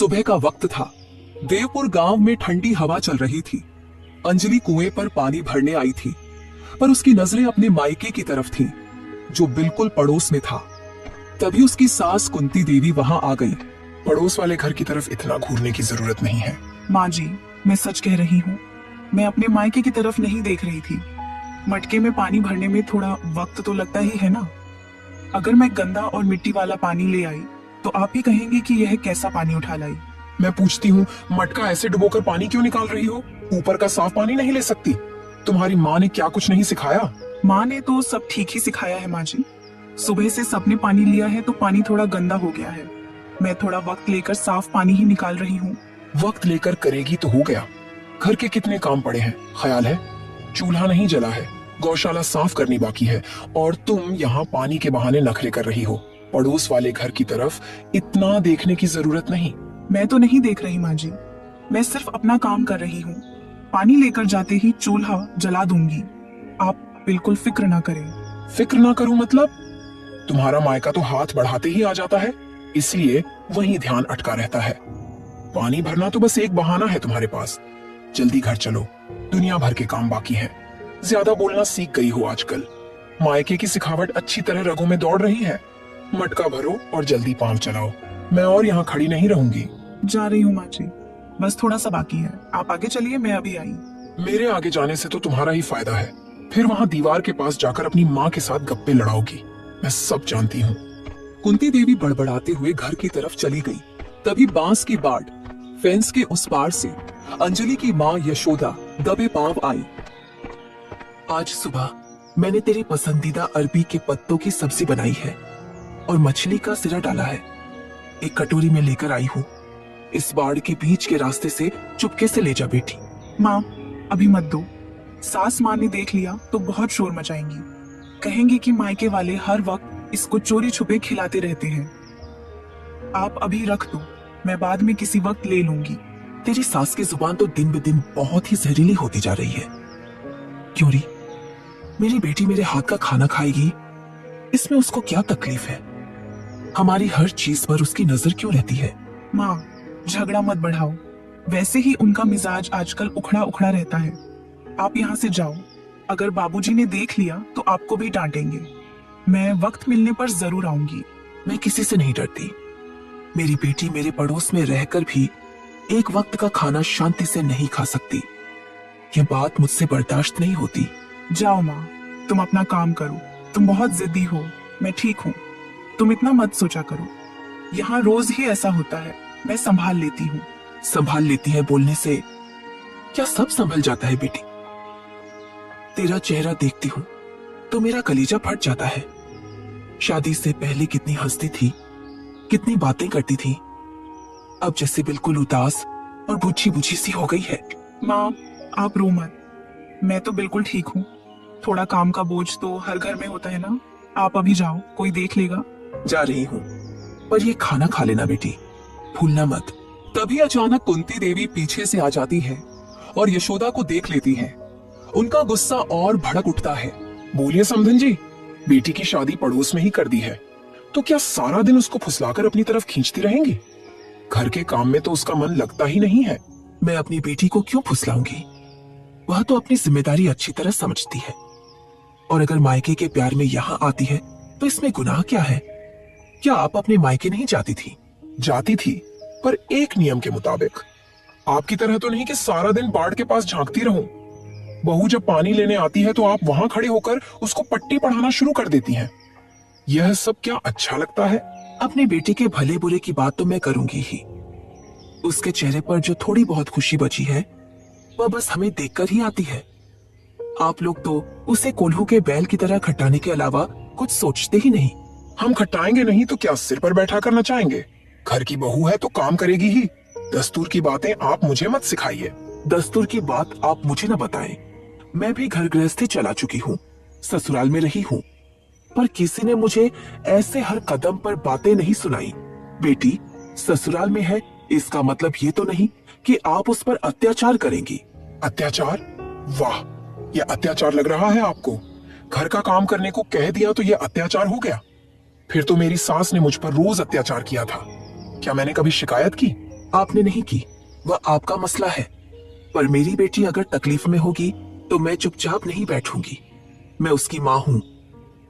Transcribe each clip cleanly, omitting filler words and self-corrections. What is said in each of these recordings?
सुबह का वक्त था। देवपुर गांव में ठंडी हवा चल रही थी। अंजलि कुएं पर पानी भरने आई थी, पर उसकी नजरें अपने मायके की तरफ थीं, जो बिल्कुल पड़ोस में था। तभी उसकी सास कुंती देवी वहां आ गई। पड़ोस वाले घर की तरफ इतना घूरने की जरूरत नहीं है। माँ जी, मैं सच कह रही हूँ। मैं अपने मायके की तरफ नहीं देख रही थी। मटके में पानी भरने में थोड़ा वक्त तो लगता ही है ना। अगर मैं गंदा और मिट्टी वाला पानी ले आई तो आप ही कहेंगे कि यह कैसा पानी उठा लाई। मैं पूछती हूँ, मटका ऐसे डुबोकर पानी क्यों निकाल रही हो? ऊपर का साफ पानी नहीं ले सकती? तुम्हारी माँ ने क्या कुछ नहीं सिखाया? माँ ने तो सब ठीक ही सिखाया है माँ जी। सुबह से सबने पानी लिया है तो पानी थोड़ा गंदा हो गया है। मैं थोड़ा वक्त लेकर साफ पानी ही निकाल रही हूँ। वक्त लेकर करेगी तो हो गया। घर के कितने काम पड़े हैं, ख्याल है? चूल्हा नहीं जला है, गौशाला साफ करनी बाकी है, और तुम यहाँ पानी के बहाने नखरे कर रही हो। पड़ोस वाले घर की तरफ इतना देखने की जरूरत नहीं। मैं तो नहीं देख रही माँ जी, मैं सिर्फ अपना काम कर रही हूँ। पानी लेकर जाते ही चूल्हा जला दूंगी। आप बिल्कुल फिक्र ना करें। फिक्र ना करूं मतलब? तुम्हारा मायका तो हाथ बढ़ाते ही आ जाता है, इसलिए वही ध्यान अटका रहता है। पानी भरना तो बस एक बहाना है तुम्हारे पास। जल्दी घर चलो, दुनिया भर के काम बाकी हैं। ज्यादा बोलना सीख गई हो आजकल। मायके की सिखावट अच्छी तरह रगों में दौड़ रही है। मटका भरो और जल्दी पांव चलाओ। मैं और यहाँ खड़ी नहीं रहूंगी। जा रही हूँ माँ जी, बस थोड़ा सा बाकी है। आप आगे चलिए, मैं अभी आई। मेरे आगे जाने से तो तुम्हारा ही फायदा है। फिर वहाँ दीवार के पास जाकर अपनी माँ के साथ गप्पे लड़ाओगी। मैं सब जानती हूँ। कुंती देवी बड़बड़ाते हुए घर की तरफ चली गई। तभी बांस की बाट फेंस के उस पार से अंजलि की माँ यशोदा दबे पांव आई। आज सुबह मैंने तेरी पसंदीदा अरबी के पत्तों की सब्जी बनाई है और मछली का सिरा डाला है। एक कटोरी में लेकर आई हूँ। इस बाड़ के बीच के रास्ते से चुपके से ले जा बेटी। माँ, अभी मत दो। सास माँ ने देख लिया तो बहुत शोर मचाएंगी। कहेंगी कि मायके वाले हर वक्त इसको चोरी छुपे खिलाते रहते हैं। आप अभी रख दो, मैं बाद में किसी वक्त ले लूंगी। तेरी सास की जुबान तो दिन ब दिन बहुत ही जहरीली होती जा रही है। क्यों री, मेरी बेटी मेरे हाथ का खाना खाएगी, इसमें उसको क्या तकलीफ है? हमारी हर चीज पर उसकी नजर क्यों रहती है? माँ, झगड़ा मत बढ़ाओ। वैसे ही उनका मिजाज आजकल उखड़ा उखड़ा रहता है। आप यहाँ से जाओ। अगर बाबूजी ने देख लिया तो आपको भी डांटेंगे। मैं वक्त मिलने पर जरूर आऊंगी। मैं किसी से नहीं डरती। मेरी बेटी मेरे पड़ोस में रहकर भी एक वक्त का खाना शांति से नहीं खा सकती। यह बात मुझसे बर्दाश्त नहीं होती। जाओ माँ, तुम अपना काम करो। तुम बहुत जिद्दी हो, मैं ठीक हूँ। तुम इतना मत सोचा करो। यहाँ रोज ही ऐसा होता है। मैं संभाल लेती हूँ। संभाल लेती है बोलने से क्या सब संभल जाता है बेटी? तेरा चेहरा देखती हूँ तो मेरा कलेजा फट जाता है। शादी से पहले कितनी हंसती थी, कितनी बातें करती थी। अब जैसे बिल्कुल उदास और बुझी बुझी सी हो गई है। माँ, आप रो मत। मैं तो बिल्कुल ठीक हूँ। थोड़ा काम का बोझ तो हर घर में होता है ना। आप अभी जाओ, कोई देख लेगा। जा रही हूँ, पर ये खाना खा लेना बेटी, भूलना मत। तभी अचानक कुंती देवी पीछे से आ जाती है और यशोदा को देख लेती है। उनका गुस्सा और भड़क उठता है। बोलिए समधन जी, बेटी की शादी पड़ोस में ही कर दी है तो क्या सारा दिन उसको फुसलाकर अपनी तरफ खींचती रहेंगी? घर के काम में तो उसका मन लगता ही नहीं है। मैं अपनी बेटी को क्यों फुसलाऊंगी? वह तो अपनी जिम्मेदारी अच्छी तरह समझती है, और अगर मायके के प्यार में यहाँ आती है तो इसमें गुनाह क्या है? क्या आप अपने मायके नहीं जाती थी? जाती थी, पर एक नियम के मुताबिक। आपकी तरह तो नहीं कि सारा दिन बाढ़ के पास झांकती रहूं। बहू जब पानी लेने आती है तो आप वहां खड़े होकर उसको पट्टी पढ़ाना शुरू कर देती हैं। यह सब क्या अच्छा लगता है? अपनी बेटी के भले बुरे की बात तो मैं करूंगी ही। उसके चेहरे पर जो थोड़ी बहुत खुशी बची है वह बस हमें देखकर ही आती है। आप लोग तो उसे कोल्हू के बैल की तरह खटाने के अलावा कुछ सोचते ही नहीं। हम खटाएंगे नहीं तो क्या सिर पर बैठा करना चाहेंगे? घर की बहू है तो काम करेगी ही। दस्तूर की बातें आप मुझे मत सिखाइए। दस्तूर की बात आप मुझे न बताएं। मैं भी घर गृहस्थी चला चुकी हूँ, ससुराल में रही हूँ, पर किसी ने मुझे ऐसे हर कदम पर बातें नहीं सुनाई। बेटी ससुराल में है इसका मतलब ये तो नहीं कि आप उस पर अत्याचार करेंगी। अत्याचार? वाह, यह अत्याचार लग रहा है आपको? घर का काम करने को कह दिया तो यह अत्याचार हो गया? फिर तो मेरी सास ने मुझ पर रोज अत्याचार किया था। क्या मैंने कभी शिकायत की? आपने नहीं की, वह आपका मसला है। पर मेरी बेटी अगर तकलीफ में होगी तो मैं चुपचाप नहीं बैठूंगी। मैं उसकी माँ हूँ।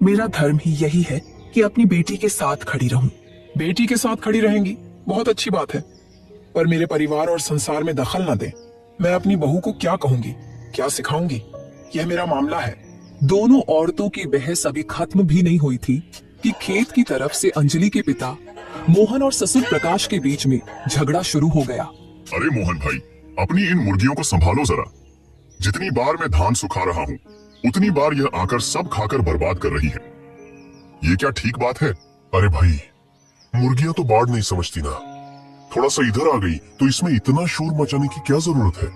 मेरा धर्म ही यही है कि अपनी बेटी के साथ खड़ी रहूं। बेटी के साथ खड़ी रहेंगी, बहुत अच्छी बात है, पर मेरे परिवार और संसार में दखल न दे। मैं अपनी बहू को क्या कहूंगी, क्या सिखाऊंगी, यह मेरा मामला है। दोनों औरतों की बहस अभी खत्म भी नहीं हुई थी कि खेत की तरफ से अंजलि के पिता मोहन और ससुर प्रकाश के बीच में झगड़ा शुरू हो गया। अरे मोहन भाई, अपनी इन मुर्गियों को संभालो जरा। जितनी बार मैं धान सुखा रहा हूँ उतनी बार यह आकर सब खाकर बर्बाद कर रही है। ये क्या ठीक बात है? अरे भाई, मुर्गियां तो बाढ़ नहीं समझती ना। थोड़ा सा इधर आ गई तो इसमें इतना शोर मचाने की क्या जरूरत है?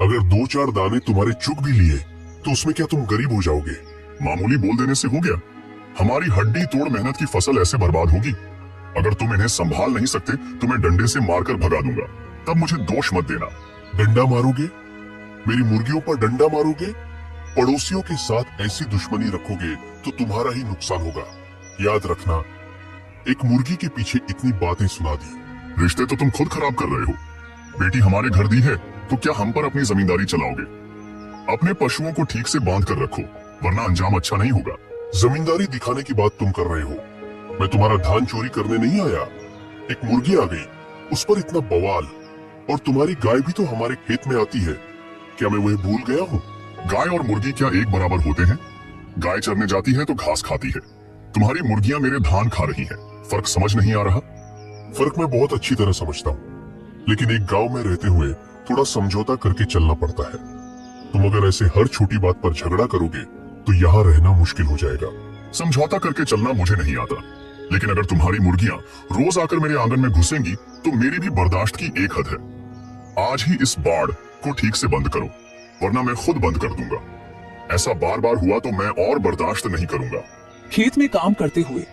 अगर 2-4 दाने तुम्हारे चुग भी लिए तो उसमें क्या तुम गरीब हो जाओगे? मामूली बोल देने से हो गया? हमारी हड्डी तोड़ मेहनत की फसल ऐसे बर्बाद होगी? अगर तुम इन्हें संभाल नहीं सकते तो मैं डंडे से मारकर भगा दूंगा, तब मुझे दोष मत देना। डंडा मारोगे? मेरी मुर्गियों पर डंडा मारोगे? पड़ोसियों के साथ ऐसी दुश्मनी रखोगे तो तुम्हारा ही नुकसान होगा। याद रखना, एक मुर्गी के पीछे इतनी बातें सुना दी। रिश्ते तो तुम खुद खराब कर रहे हो। बेटी हमारे घर दी है तो क्या हम पर अपनी जमींदारी चलाओगे? अपने पशुओं को ठीक से बांध कर रखो, वरना अंजाम अच्छा नहीं होगा। जमींदारी दिखाने की बात तुम कर रहे हो। मैं तुम्हारा धान चोरी करने नहीं आया। एक मुर्गी आ गई, उस पर इतना बवाल, और तुम्हारी गाय भी तो हमारे खेत में आती है। क्या मैं वह भूल गया हूँ? गाय और मुर्गी क्या एक बराबर होते हैं? गाय चरने जाती है तो घास खाती है, तुम्हारी मुर्गियां मेरे धान खा रही हैं। फर्क समझ नहीं आ रहा? फर्क मैं बहुत अच्छी तरह समझता हूँ, लेकिन एक गांव में रहते हुए थोड़ा समझौता करके चलना पड़ता है। तुम अगर ऐसे हर छोटी बात पर झगड़ा करोगे तो यहाँ रहना मुश्किल हो जाएगा। समझौता करके चलना मुझे नहीं आता, लेकिन अगर तुम्हारी मुर्गियां रोज आकर मेरे आंगन में घुसेंगी तो मेरी भी बर्दाश्त की एक हद है। आज ही इस बाड़ को ठीक से बंद करो, वरना मैं खुद बंद कर दूंगा। ऐसा बार बार हुआ तो मैं और बर्दाश्त नहीं करूंगा। खेत में काम करते हुए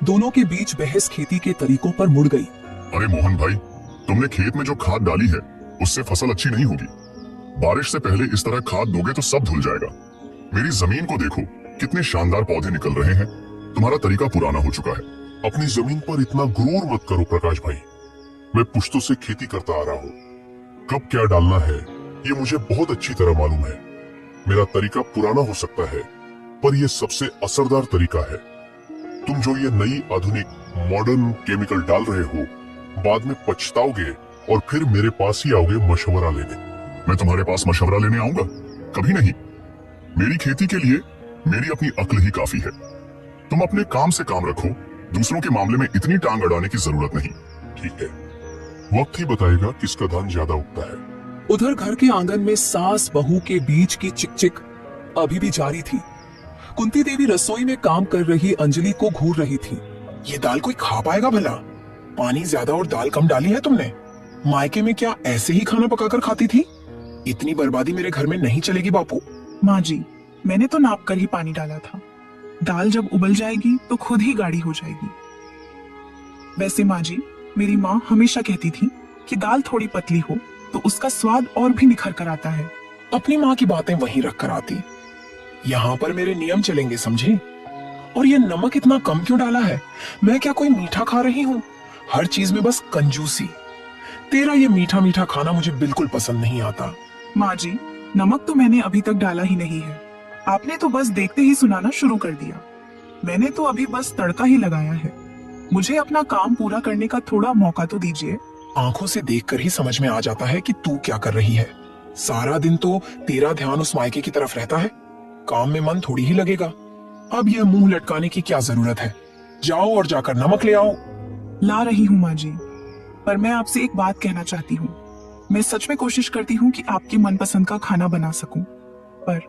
दोनों के बीच बहस खेती के तरीकों पर मुड़ गई। अरे मोहन भाई, तुमने खेत में जो खाद डाली है उससे फसल अच्छी नहीं होगी। बारिश से पहले इस तरह खाद दोगे तो सब धुल जाएगा। मेरी जमीन को देखो, कितने शानदार पौधे निकल रहे हैं। तुम्हारा तरीका पुराना हो चुका है। अपनी जमीन पर इतना गुरूर मत करो प्रकाश भाई। मैं पुश्तों से खेती करता आ रहा हूँ। कब क्या डालना है ये मुझे बहुत अच्छी तरह मालूम है। मेरा तरीका पुराना हो सकता है, पर यह सबसे असरदार तरीका है। तुम जो ये नई आधुनिक मॉडर्न केमिकल डाल रहे हो, बाद में पछताओगे और फिर मेरे पास ही आओगे मशवरा लेने। मैं तुम्हारे पास मशवरा लेने आऊंगा? कभी नहीं। मेरी खेती के लिए मेरी अपनी अक्ल ही काफी है। तुम अपने काम से काम रखो, दूसरों के मामले में इतनी टांग अड़ाने की जरूरत नहीं। ठीक है, वक्त ही बताएगा किसका धान ज्यादा उगता है। उधर घर के आंगन में सास बहू के बीच की चिकचिक अभी भी जारी थी। कुंती देवी रसोई में काम कर रही अंजलि को घूर रही थी। ये दाल कोई खा पाएगा भला? पानी ज्यादा और दाल कम डाली है तुमने। मायके में क्या ऐसे ही खाना पकाकर खाती थी? इतनी बर्बादी मेरे घर में नहीं चलेगी बापू। माँ जी, मैंने तो नाप कर ही पानी डाला था। दाल जब उबल जाएगी तो खुद ही गाढ़ी हो जाएगी। वैसे माँ जी, मेरी माँ हमेशा कहती थी कि दाल थोड़ी पतली हो तो उसका स्वाद और भी निखर कर आता है। अपनी माँ की बातें वहीं रख कर आती। यहाँ पर मेरे नियम चलेंगे, समझे? और ये नमक इतना कम क्यों डाला है? मैं क्या कोई मीठा खा रही हूँ? हर चीज में बस कंजूसी। तेरा ये मीठा मीठा खाना मुझे बिल्कुल पसंद नहीं आता। माँ जी, नमक तो मैंने अभी तक डाला ही नहीं है। आपने तो बस देखते ही सुनाना शुरू कर दिया। मैंने तो अभी बस तड़का ही लगाया है। मुझे अपना काम पूरा करने का थोड़ा मौका तो दीजिए। आंखों से देखकर ही समझ में आ जाता है कि तू क्या कर रही है। सारा दिन तो तेरा ध्यान उस मायके की तरफ रहता है, काम में मन थोड़ी ही लगेगा। अब यह मुंह लटकाने की क्या जरूरत है? जाओ और जाकर नमक ले आओ। ला रही हूँ माँ जी, पर मैं आपसे एक बात कहना चाहती हूँ। मैं सच में कोशिश करती हूँ कि आपकी मनपसंद का खाना बना सकूं, पर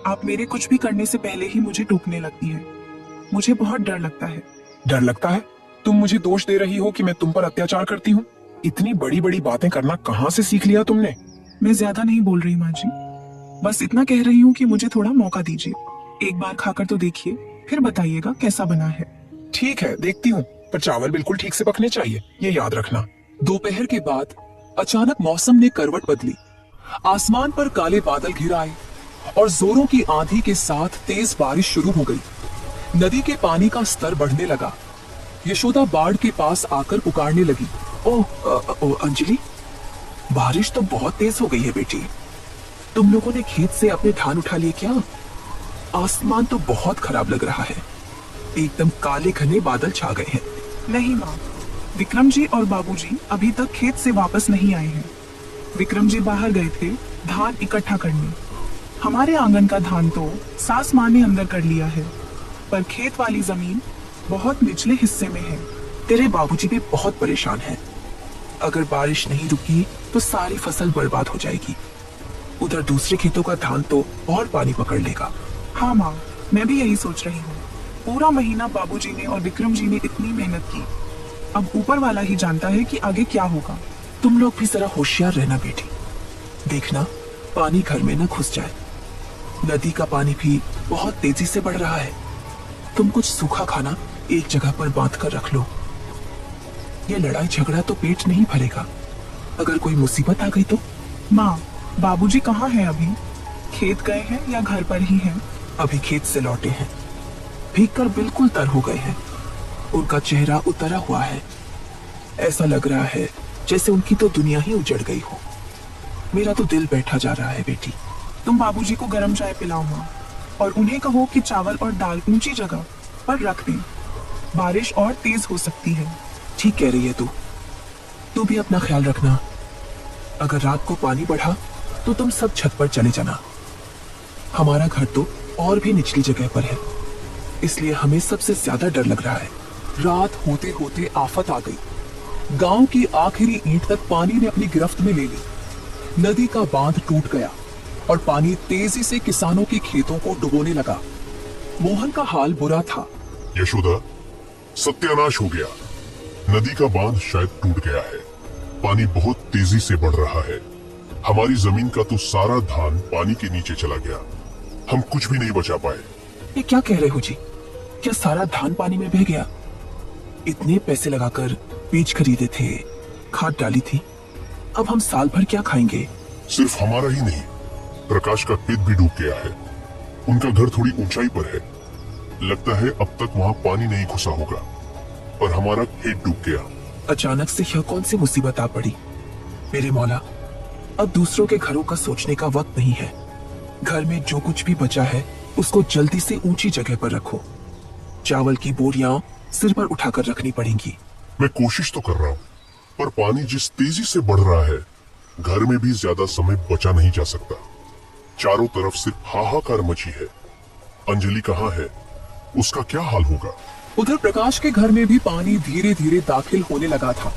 आप मेरे कुछ भी करने से पहले ही मुझे टोकने लगती है। मुझे बहुत डर लगता है। डर लगता है? तुम मुझे दोष दे रही हो कि मैं तुम पर अत्याचार करती हूँ? इतनी बड़ी बड़ी बातें करना कहाँ से सीख लिया तुमने? मैं ज्यादा नहीं बोल रही माँ जी, बस इतना कह रही हूँ कि मुझे थोड़ा मौका दीजिए। एक बार खाकर तो देखिए, फिर बताइएगा कैसा बना है। ठीक है, देखती हूँ, पर चावल बिल्कुल ठीक से पकने चाहिए, ये याद रखना। दोपहर के बाद अचानक मौसम ने करवट बदली। आसमान पर काले बादल घिर आए और जोरों की आंधी के साथ तेज बारिश शुरू हो गई। नदी के पानी का स्तर बढ़ने लगा। यशोदा बाढ़ के पास आकर पुकारने लगी, ओह अंजलि, बारिश तो बहुत तेज हो गई है बेटी। तुम लोगों ने खेत से अपने धान उठा लिए क्या? आसमान तो बहुत खराब लग रहा है, एकदम काले घने बादल छा गए हैं। नहीं माँ, विक्रम जी और बाबूजी अभी तक खेत से वापस नहीं आए हैं। विक्रम जी बाहर गए थे धान इकट्ठा करने। हमारे आंगन का धान तो सास माँ ने अंदर कर लिया है, पर खेत वाली जमीन बहुत निचले हिस्से में है। तेरे बाबूजी भी बहुत परेशान हैं। अगर बारिश नहीं रुकी तो सारी फसल बर्बाद हो जाएगी। उधर दूसरे खेतों का धान तो और पानी पकड़ लेगा। हाँ माँ, मैं भी यही सोच रही हूँ। पूरा महीना बाबूजी ने और विक्रम जी ने इतनी मेहनत की, अब ऊपर वाला ही जानता है कि आगे क्या होगा। तुम लोग भी जरा होशियार रहना बेटी। देखना पानी घर में न घुस जाए। नदी का पानी भी बहुत तेजी से बढ़ रहा है। तुम कुछ सूखा खाना एक जगह पर बांध कर रख लो। ये लड़ाई झगड़ा तो पेट नहीं भरेगा। अगर कोई मुसीबत आ गई तो? माँ, बाबूजी कहाँ हैं अभी? खेत गए हैं या घर पर ही हैं? अभी खेत से लौटे हैं। भीग कर बिल्कुल तर हो गए हैं। उनका चेहरा उतरा हुआ है। ऐसा लग रहा है जैसे उनकी तो दुनिया ही उजड़ गई हो। मेरा तो दिल बैठा जा रहा है बेटी। तुम बाबूजी को गर्म चाय पिलाओ माँ, और उन्हें कहो कि चावल और दाल ऊंची जगह पर रख दें। बारिश और तेज हो सकती है। ठीक कह रही है तू। तू भी अपना ख्याल रखना। अगर रात को पानी बढ़ा तो तुम सब छत पर चले जाना। हमारा घर तो और भी निचली जगह पर है, इसलिए हमें सबसे ज्यादा डर लग रहा है। रात होते होते आफत आ गई। गांव की आखिरी ईंट तक पानी ने अपनी गिरफ्त में ले ली। नदी का बांध टूट गया और पानी तेजी से किसानों के खेतों को डुबोने लगा। मोहन का हाल बुरा था। यशोदा, सत्यानाश हो गया। नदी का बांध शायद टूट गया है। पानी बहुत तेजी से बढ़ रहा है। हमारी जमीन का तो सारा धान पानी के नीचे चला गया। हम कुछ भी नहीं बचा पाए। ये क्या कह रहे हो जी? क्या सारा धान पानी में बह गया? इतने पैसे लगाकर बीज खरीदे थे, खाद डाली थी, अब हम साल भर क्या खाएंगे? सिर्फ हमारा ही नहीं, प्रकाश का खेत भी डूब गया है। उनका घर थोड़ी ऊंचाई पर है। लगता है अब तक वहाँ पानी नहीं घुसा होगा, पर हमारा खेत डूब गया। अचानक से यह कौन सी मुसीबत आ पड़ी? मेरे मौला, अब दूसरों के घरों का सोचने का वक्त नहीं है। घर में जो कुछ भी बचा है उसको जल्दी से ऊंची जगह पर रखो। चावल की बोरियां सिर पर उठाकर रखनी पड़ेंगी। मैं कोशिश तो कर रहा हूँ, पर पानी जिस तेजी से बढ़ रहा है, घर में भी ज्यादा समय बचा नहीं जा सकता। चारों तरफ सिर्फ हाहाकार मची है। अंजलि कहाँ है? उसका क्या हाल होगा? उधर प्रकाश के घर में भी पानी धीरे धीरे दाखिल होने लगा था।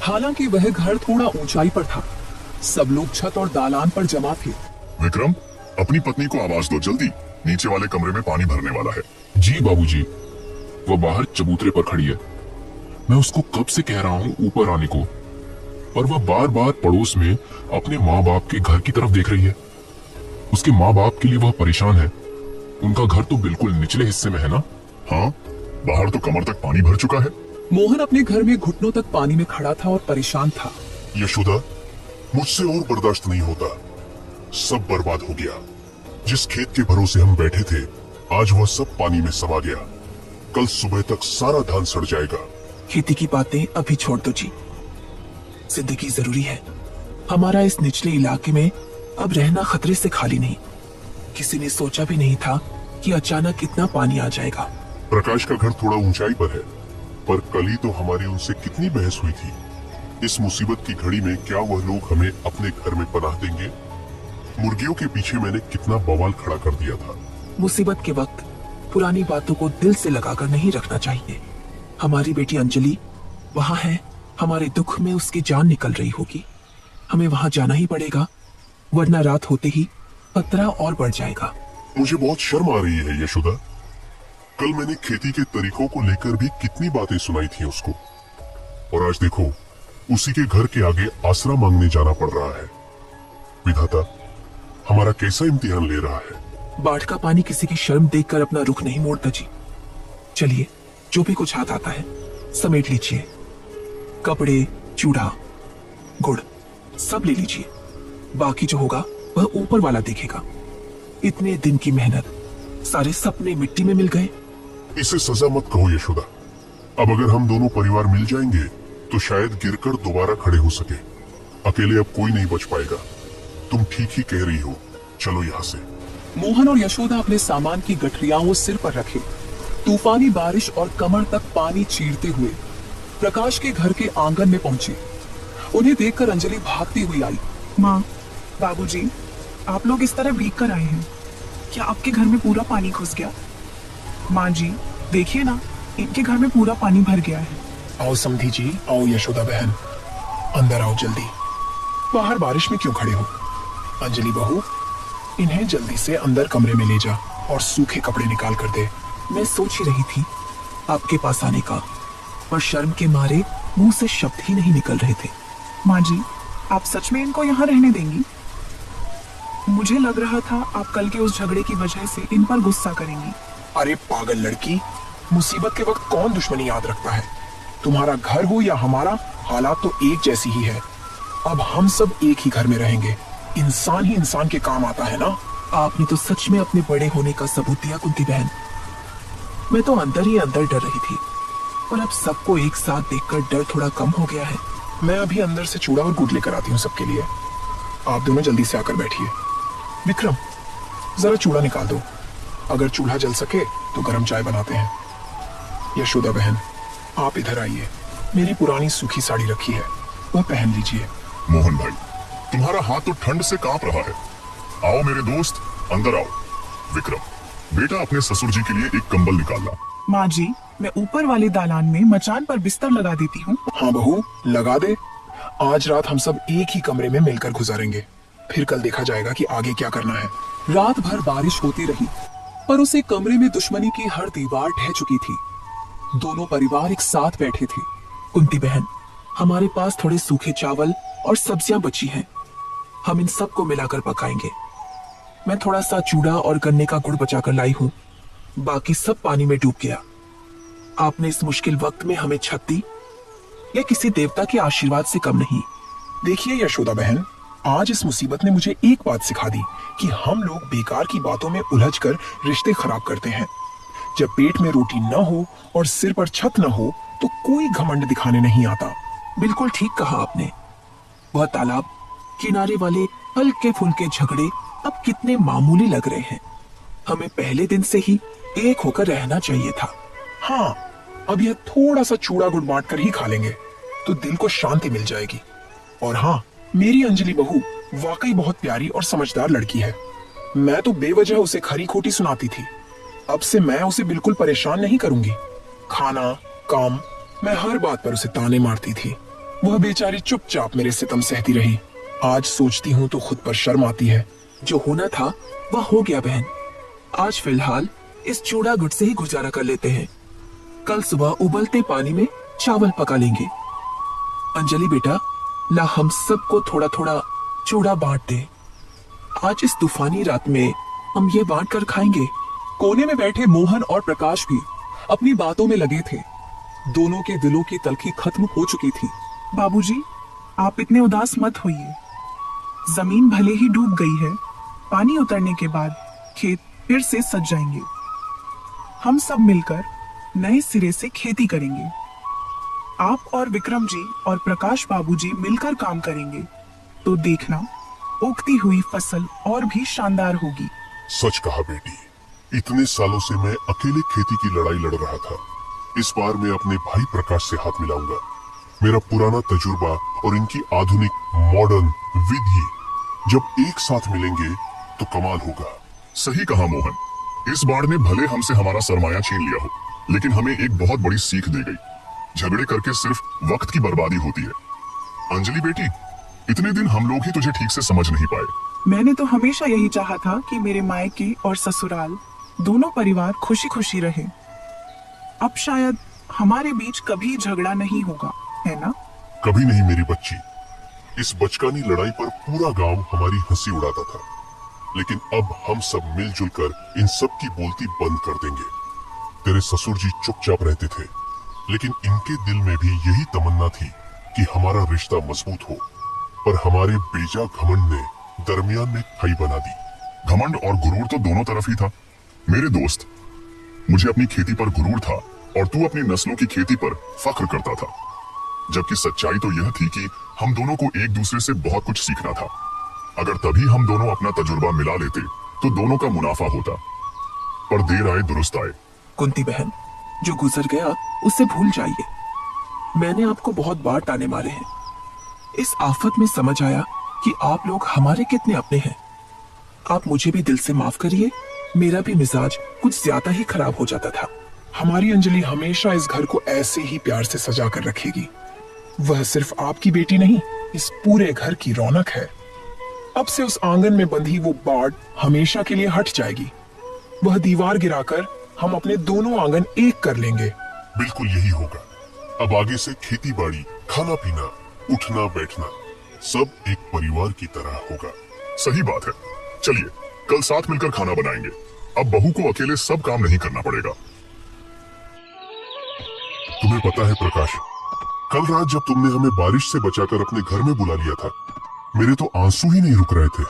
हालांकि वह घर थोड़ा ऊंचाई पर था। सब लोग छत और दालान पर जमा थे। विक्रम, अपनी पत्नी को आवाज दो, जल्दी। नीचे वाले कमरे में पानी भरने वाला है। जी बाबूजी, वो बाहर चबूतरे पर खड़ी है। मैं उसको कब से कह रहा हूँ ऊपर आने को, पर वह बार बार पड़ोस में अपने माँ बाप के घर की तरफ देख रही है। उसके माँ बाप के लिए वह परेशान है। उनका घर तो बिल्कुल निचले हिस्से में है ना। हाँ, बाहर तो कमर तक पानी भर चुका है। मोहन अपने घर में घुटनों तक पानी में खड़ा था और परेशान था। यशोदा, मुझसे और बर्दाश्त नहीं होता। सब बर्बाद हो गया। जिस खेत के भरोसे हम बैठे थे, आज वह सब पानी में समा गया। कल सुबह तक सारा धान सड़ जाएगा। खेती की बातें अभी छोड़ दो जी। जिंदगी जरूरी है। हमारा इस निचले इलाके में अब रहना खतरे से खाली नहीं। किसी ने सोचा भी नहीं था कि अचानक इतना पानी आ जाएगा। प्रकाश का घर थोड़ा ऊंचाई पर है, पर कल ही तो हमारी उनसे कितनी बहस हुई थी। इस मुसीबत की घड़ी में क्या वह लोग हमें अपने घर में पनाह देंगे? मुर्गियों के पीछे मैंने कितना बवाल खड़ा कर दिया था। मुसीबत के वक्त पुरानी बातों को दिल से लगाकर नहीं रखना चाहिए। हमारी बेटी अंजलि वहां है। हमारे दुख में उसकी जान निकल रही होगी। हमें वहां जाना ही पड़ेगा, वरना रात होते ही खतरा और बढ़ जाएगा। मुझे बहुत शर्म आ रही है यशोदा। कल मैंने खेती के तरीकों को लेकर भी कितनी बातें सुनाई थी उसको, और आज देखो उसी के घर के आगे आसरा मांगने जाना पड़ रहा है। विधाता हमारा कैसा इम्तिहान ले रहा है। बाढ़ का पानी किसी की शर्म देखकर अपना रुख नहीं मोड़ता जी। चलिए, जो भी कुछ हाथ आता है समेट लीजिए। कपड़े, चूड़ा, गुड़ सब ले लीजिए। बाकी जो होगा वह ऊपर वाला देखेगा। इतने दिन की मेहनत, सारे सपने मिट्टी में मिल गए। इसे सजा मत कहो यशोदा। अब अगर हम दोनों परिवार मिल जाएंगे तो शायद गिरकर दोबारा खड़े हो सके। अकेले अब कोई नहीं बच पाएगा। तुम ठीक ही कह रही हो, चलो यहाँ से। मोहन और यशोदा अपने सामान की गठरियां वो सिर पर रखे तूफानी बारिश और कमर तक पानी चीरते हुए प्रकाश के घर के आंगन में पहुंचे। उन्हें देखकर अंजलि भागती हुई आई। माँ, बाबूजी, आप लोग इस तरह भीग कर आए हैं। क्या आपके घर में पूरा पानी घुस गया? माँ जी, देखिए ना, इनके घर में पूरा पानी भर गया है। आओ समधी जी, आओ यशोदा बहन, अंदर आओ जल्दी। बाहर बारिश में क्यों खड़े हो? अंजलि बहू, इन्हें जल्दी से अंदर कमरे में ले जा और सूखे कपड़े निकाल कर दे। मैं सोच ही रही थी आपके पास आने का, पर शर्म के मारे मुंह से शब्द ही नहीं निकल रहे थे। माँ जी, आप सच में इनको यहाँ रहने देंगी? मुझे लग रहा था आप कल के उस झगड़े की वजह से इन पर गुस्सा करेंगी। अरे पागल लड़की, मुसीबत के वक्त कौन दुश्मनी याद रखता है? तुम्हारा घर हो या हमारा, हालात तो एक जैसी ही है। अब हम सब एक ही घर में रहेंगे। इंसान ही इंसान के काम आता है ना। आपने तो सच में अपने बड़े होने का सबूत दिया कुंती बहन। मैं तो अंदर ही अंदर डर रही थी, पर अब सबको एक साथ देखकर डर थोड़ा कम हो गया है। मैं अभी अंदर से चूड़ा और गुड लेकर आती हूँ सबके लिए। आप दोनों जल्दी से आकर बैठिए। विक्रम, जरा चूड़ा निकाल दो। अगर चूल्हा जल सके तो गर्म चाय बनाते हैं। यशोदा बहन, आप इधर आइए। मेरी पुरानी सूखी साड़ी रखी है, वह पहन लीजिए। मोहन भाई, तुम्हारा हाथ तो ठंड से कांप रहा है। आओ मेरे दोस्त, अंदर आओ। विक्रम, बेटा अपने ससुर जी के लिए एक कंबल निकालना। माँ जी, मैं ऊपर वाले दालान में मचान पर बिस्तर लगा देती हूँ। हाँ बहू, लगा दे। आज रात हम सब एक ही कमरे में मिलकर गुजारेंगे, फिर कल देखा जाएगा कि आगे क्या करना है। रात भर बारिश होती रही, पर उसे कमरे में दुश्मनी की हर दीवार ढह चुकी थी। दोनों परिवार एक साथ बैठे थे। कुंती बहन, हमारे पास थोड़े सूखे चावल और सब्जियां बची हैं, हम इन सबको मिलाकर पकाएंगे। मैं थोड़ा सा चूड़ा और गन्ने का गुड़ बचाकर लाई हूँ, बाकी सब पानी में डूब गया। आपने इस मुश्किल वक्त में हमें छत दी, यह किसी देवता के आशीर्वाद से कम नहीं। देखिए यशोदा बहन, आज इस मुसीबत ने मुझे एक बात सिखा दी कि हम लोग बेकार की बातों में उलझकर रिश्ते खराब करते हैं। जब पेट में रोटी न हो और सिर पर छत न हो तो कोई घमंड दिखाने नहीं आता। बिल्कुल ठीक कहा आपने। वह तालाब किनारे वाले हल्के फुल्के झगड़े अब कितने मामूली लग रहे हैं। हमें पहले दिन से ही एक होकर रहना चाहिए था। हाँ, अब यह थोड़ा सा चूड़ा गुड़ बांट कर ही खा लेंगे तो दिल को शांति मिल जाएगी। और हाँ, मेरी अंजलि बहू वाकई बहुत प्यारी और समझदार लड़की है। मैं तो बेवजह उसे खरी खोटी सुनाती थी, अब से मैं उसे बिल्कुल परेशान नहीं करूंगी। खाना, काम, मैं हर बात पर उसे ताने मारती थी। वह बेचारी चुपचाप मेरे सितम सहती रही। आज सोचती हूँ तो खुद पर शर्म आती है। जो होना था वह हो गया बहन। आज फिलहाल इस चूड़ा गुड़ से ही गुजारा कर लेते हैं। कल सुबह उबलते पानी में चावल पका लेंगे। अंजलि बेटा, ला हम सबको थोड़ा थोड़ा चूड़ा बांट दे। आज इस तूफानी रात में हम ये बांट कर खाएंगे। कोने में बैठे मोहन और प्रकाश भी अपनी बातों में लगे थे। दोनों के दिलों की तलखी खत्म हो चुकी थी। बाबूजी, आप इतने उदास मत होइए। जमीन भले ही डूब गई है, पानी उतरने के बाद खेत फिर से सज जाएंगे। हम सब मिलकर नए सिरे से खेती करेंगे। आप और विक्रम जी और प्रकाश बाबूजी मिलकर काम करेंगे तो देखना, उगती हुई फसल और भी शानदार होगी। सच कहा बेटी, इतने सालों से मैं अकेले खेती की लड़ाई लड़ रहा था। इस बार मैं अपने भाई प्रकाश से हाथ मिलाऊंगा। मेरा पुराना तजुर्बा और इनकी आधुनिक मॉडर्न विधि जब एक साथ मिलेंगे तो कमाल होगा। सही कहा मोहन। इस बाढ़ ने भले हमसे हमारा सरमाया छीन लिया हो, लेकिन हमें एक बहुत बड़ी सीख दे गई। झगड़े करके सिर्फ वक्त की बर्बादी होती है। अंजलि बेटी, इतने दिन हम लोग ही तुझे ठीक से समझ नहीं पाए। मैंने तो हमेशा यही चाहा था कि मेरे मायके और ससुराल दोनों परिवार खुशी खुशी रहे। अब शायद हमारे बीच कभी झगड़ा नहीं होगा, है ना? कभी नहीं मेरी बच्ची। इस बचकानी लड़ाई पर पूरा गांव हमारी हंसी उड़ाता था, लेकिन अब हम सब मिलजुल कर इन सब की बोलती बंद कर देंगे। तेरे ससुर जी चुपचाप रहते थे, लेकिन इनके दिल में भी यही तमन्ना थी कि हमारा रिश्ता मजबूत हो, पर हमारे बेजा घमंड ने दरमियान में खाई बना दी। घमंड और गुरूर तो दोनों तरफ ही था। मेरे दोस्त, मुझे अपनी खेती पर गुरूर था और तू अपनी नस्लों की खेती पर फख्र करता था। जबकि सच्चाई तो यह थी कि हम दोनों को एक दूसरे से बहुत कुछ सीखना था। अगर तभी हम दोनों अपना तजुर्बा मिला लेते तो दोनों का मुनाफा होता। पर देर आए दुरुस्त आए। कुंती बहन, जो गुजर गया उसे भूल जाइए। मैंने आपको बहुत बार ताने मारे हैं। इस आफत में समझ आया कि आप लोग हमारे कितने अपने हैं। आप मुझे भी दिल से माफ करिए। मेरा भी मिजाज कुछ ज्यादा ही खराब हो जाता था। हमारी अंजलि हमेशा इस घर को ऐसे ही प्यार से सजा कर रखेगी। वह सिर्फ आपकी बेटी नहीं, इस पूरे घर की रौनक है। अब से उस आंगन में बंधी वो बाड़ हमेशा के लिए हट जाएगी। वह दीवार गिराकर हम अपने दोनों आंगन एक कर लेंगे। बिल्कुल यही होगा। अब आगे से खेती बाड़ी, खाना पीना, उठना बैठना सब एक परिवार की तरह होगा। सही बात है। चलिए कल साथ मिलकर खाना बनाएंगे। अब बहू को अकेले सब काम नहीं करना पड़ेगा। तुम्हें पता है प्रकाश, कल रात जब तुमने हमें बारिश से बचाकर अपने घर में बुला लिया था, मेरे तो आंसू ही नहीं रुक रहे थे।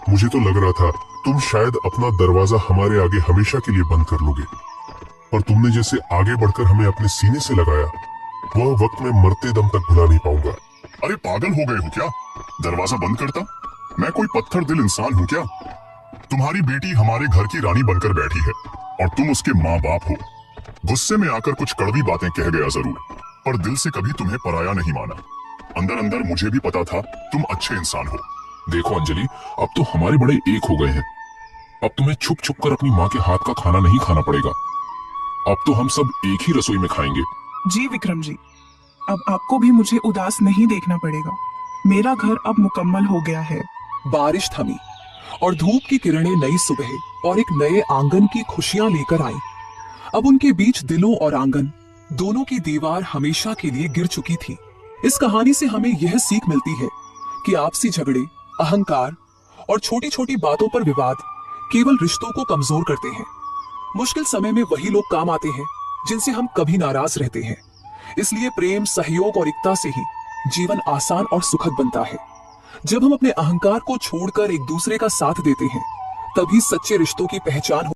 मुझे तो लग रहा था तुम शायद अपना दरवाजा हमारे आगे हमेशा के लिए बंद कर लोगे। पर तुमने जैसे आगे बढ़कर हमें अपने सीने से लगाया, वह वक्त मैं मरते दम तक भुला नहीं पाऊंगा। अरे पागल हो गए हो क्या? दरवाजा बंद करता? मैं कोई पत्थर दिल इंसान हूँ क्या? तुम्हारी बेटी हमारे घर की रानी बनकर बैठी है और तुम उसके माँ बाप हो। गुस्से में आकर कुछ कड़वी बातें कह गया जरूर, पर दिल से कभी तुम्हें पराया नहीं माना। अंदर अंदर मुझे भी पता था तुम अच्छे इंसान हो। देखो अंजलि, अब तो हमारे बड़े एक हो गए हैं। अब तुम्हें छुप छुप कर अपनी माँ के हाथ का खाना नहीं खाना पड़ेगा। अब तो हम सब एक ही रसोई में खाएंगे। जी विक्रम जी, अब आपको भी मुझे उदास नहीं देखना पड़ेगा। मेरा घर अब मुकम्मल हो गया है। बारिश थमी और धूप की किरणें नई सुबह और एक नए आंगन की खुशियां लेकर आईं। अब उनके बीच दिलों और आंगन दोनों की दीवार हमेशा के लिए गिर चुकी थी। इस कहानी से हमें यह सीख मिलती है कि आपसी झगड़े, अहंकार और छोटी छोटी बातों पर विवाद केवल रिश्तों को कमजोर करते हैं। मुश्किल समय में वही लोग काम आते हैं जिनसे हम कभी नाराज रहते हैं। इसलिए प्रेम, सहयोग और एकता से ही जीवन आसान और सुखद बनता है। जब हम अपने अहंकार को छोड़कर एक दूसरे का साथ देते हैं, तभी सच्चे रिश्तों की पहचान